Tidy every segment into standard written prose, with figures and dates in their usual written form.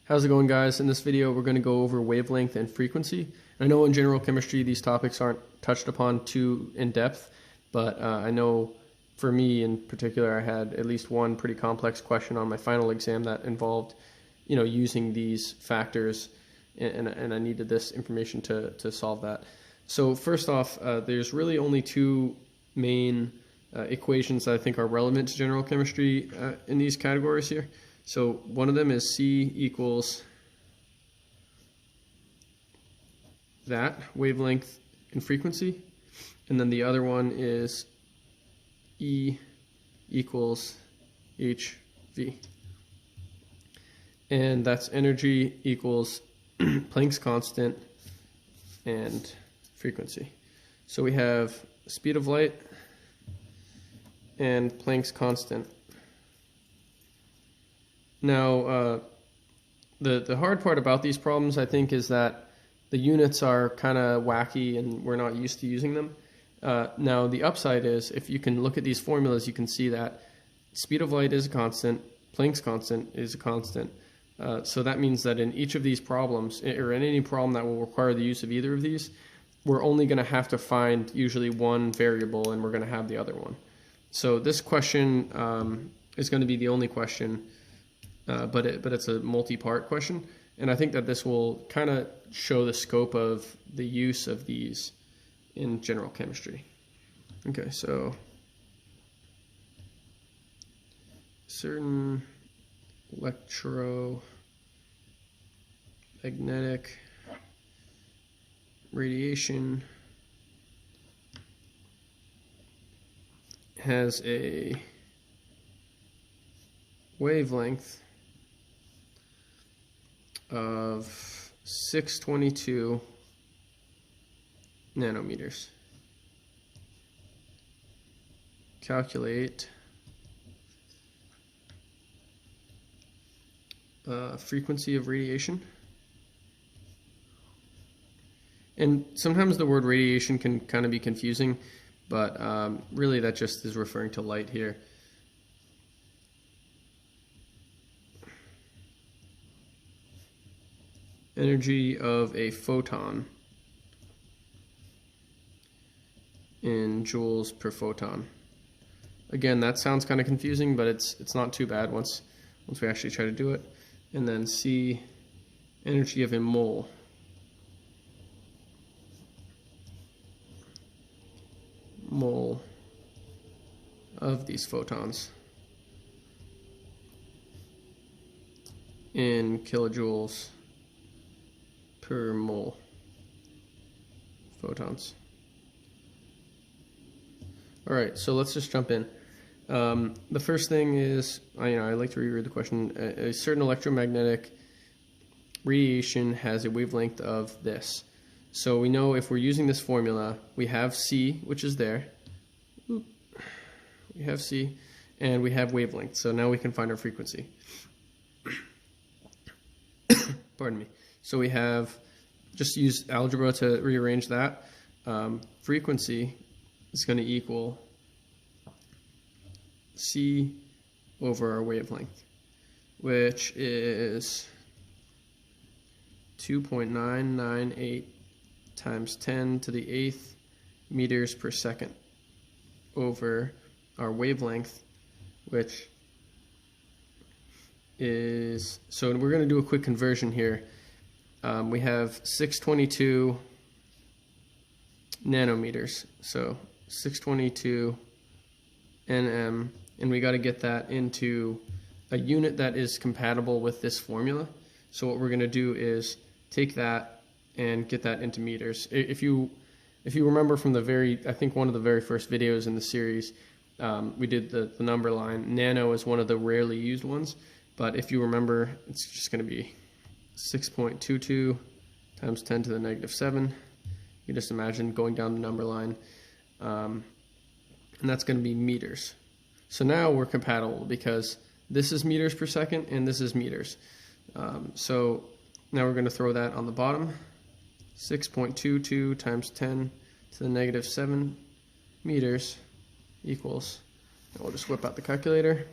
How's it going, guys? In this video we're going to go over wavelength and frequency. I know in general chemistry these topics aren't touched upon too in depth, but I know for me in particular I had at least one pretty complex question on my final exam that involved using these factors, and I needed this information to solve that. So first off, there's really only two main equations that I think are relevant to general chemistry in these categories here. So one of them is C equals that, wavelength and frequency, and then the other one is E equals HV, and that's energy equals Planck's constant and frequency. So we have speed of light and Planck's constant. Now, the hard part about these problems, I think, is that the units are kind of wacky and we're not used to using them. Now, the upside is, if you can look at these formulas, you can see that speed of light is a constant, Planck's constant is a constant. So that means that in each of these problems, or in any problem that will require the use of either of these, we're only going to have to find usually one variable and we're going to have the other one. So this question is going to be the only question. But it's a multi-part question, and I think that this will kind of show the scope of the use of these in general chemistry. Okay, so certain electromagnetic radiation has a wavelength of 622 nanometers. Calculate frequency of radiation. And sometimes the word radiation can kind of be confusing, but really that just is referring to light here. Energy of a photon in joules per photon. Again, that sounds kind of confusing, but it's not too bad once we actually try to do it. And then C, energy of a mole. Mole of these photons in kilojoules per mole photons. All right, so let's just jump in. The first thing is, I like to reread the question. A certain electromagnetic radiation has a wavelength of this. So we know if we're using this formula, we have C, which is there. We have C, and we have wavelength. So now we can find our frequency. Pardon me. So we have, just use algebra to rearrange that. Frequency is going to equal C over our wavelength, which is 2.998 times 10 to the 8th meters per second over our wavelength, which is, so we're going to do a quick conversion here. We have 622 nanometers, so 622 nm, and we got to get that into a unit that is compatible with this formula. So what we're going to do is take that and get that into meters. If you remember from I think one of the very first videos in the series, we did the number line. Nano is one of the rarely used ones, but if you remember, it's just going to be 6.22 times 10 to the negative 7. You just imagine going down the number line, and that's going to be meters. So now we're compatible because this is meters per second and this is meters. So now we're going to throw that on the bottom. 6.22 times 10 to the negative 7 meters equals, and we'll just whip out the calculator,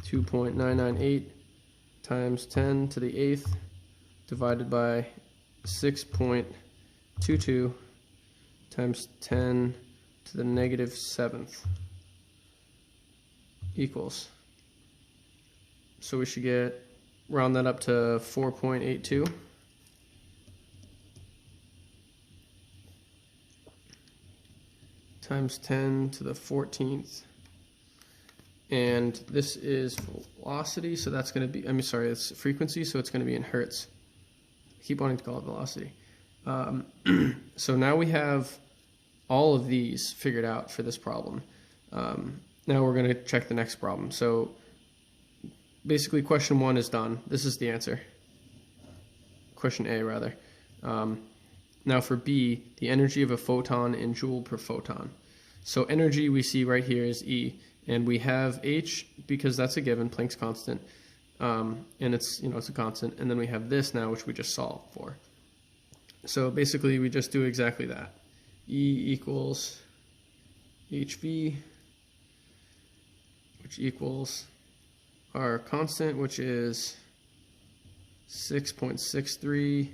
2.998 times 10 to the 8th divided by 6.22 times 10 to the negative 7th equals. So we should get, round that up to 4.82. Times 10 to the 14th. And this is velocity, so that's going to be, it's frequency, so it's going to be in hertz. I keep wanting to call it velocity. So now we have all of these figured out for this problem. Now we're going to check the next problem. So basically question 1 is done. This is the answer. Question A, rather. Now for B, the energy of a photon in joule per photon. So energy we see right here is E, and we have H because that's a given, Planck's constant, and it's a constant. And then we have this now, which we just solved for. So basically we just do exactly that. E equals HV, which equals our constant, which is 6.63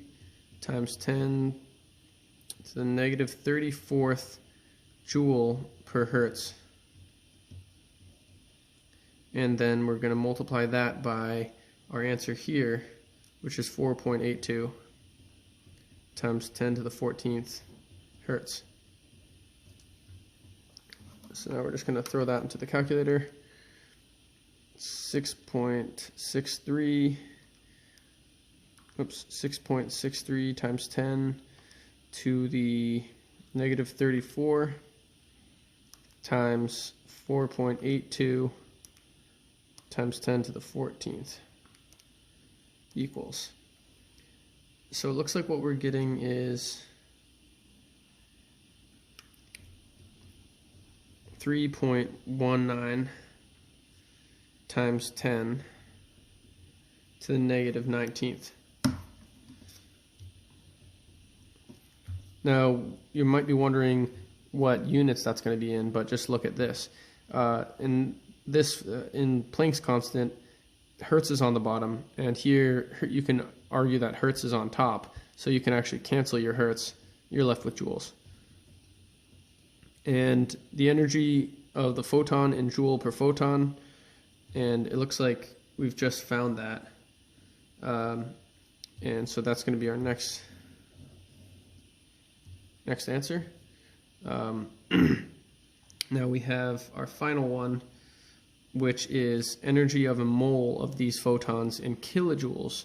times 10 to the negative 34th joule per hertz. And then we're going to multiply that by our answer here, which is 4.82 times 10 to the 14th hertz. So now we're just going to throw that into the calculator. 6.63 times 10 to the negative 34 times 4.82 times 10 to the 14th equals. So it looks like what we're getting is 3.19 times 10 to the negative 19th. Now, you might be wondering what units that's going to be in, but just look at this. In Planck's constant, hertz is on the bottom, and here you can argue that hertz is on top, so you can actually cancel your hertz. You're left with joules. And the energy of the photon in joule per photon, and it looks like we've just found that. And so that's going to be our next answer. Now we have our final one, which is energy of a mole of these photons in kilojoules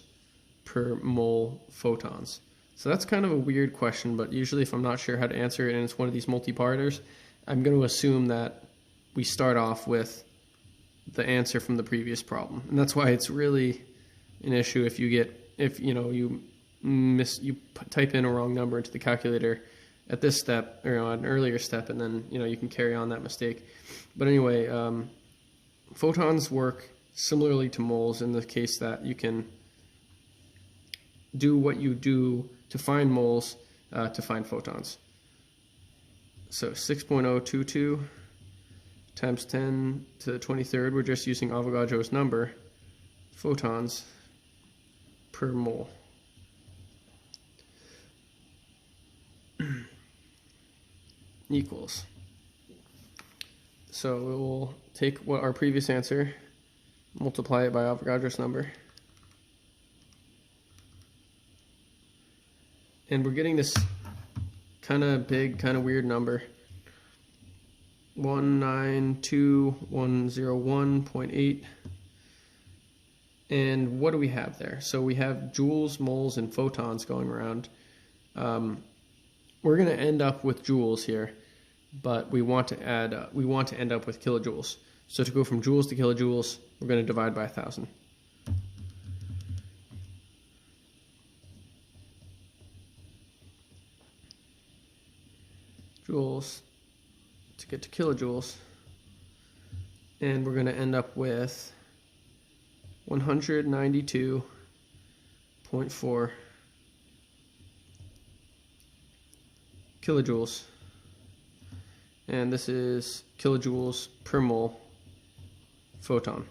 per mole photons. So that's kind of a weird question, but usually if I'm not sure how to answer it and it's one of these multi-parters, I'm going to assume that we start off with the answer from the previous problem. And that's why it's really an issue if you type in a wrong number into the calculator at this step, or an earlier step, and then you can carry on that mistake. But anyway, photons work similarly to moles in the case that you can do what you do to find moles to find photons. So 6.022 times 10 to the 23rd, we're just using Avogadro's number, photons per mole. Equals. So we will take what our previous answer, multiply it by Avogadro's number, and we're getting this kind of big, kind of weird number, 192,101.8. And what do we have there? So we have joules, moles, and photons going around. We're going to end up with joules here, but we want to end up with kilojoules. So to go from joules to kilojoules, we're going to divide by 1,000. Joules to get to kilojoules, and we're going to end up with 192.4 kilojoules, and this is kilojoules per mole photon.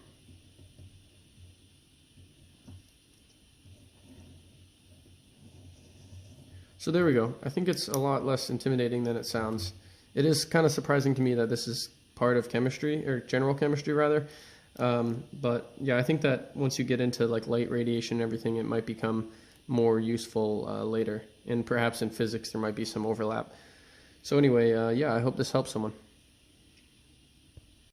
So there we go. I think it's a lot less intimidating than it sounds. It is kind of surprising to me that this is part of chemistry, or general chemistry rather. But yeah, I think that once you get into like light radiation and everything, it might become more useful later. And perhaps in physics there might be some overlap. So anyway, yeah, I hope this helps someone.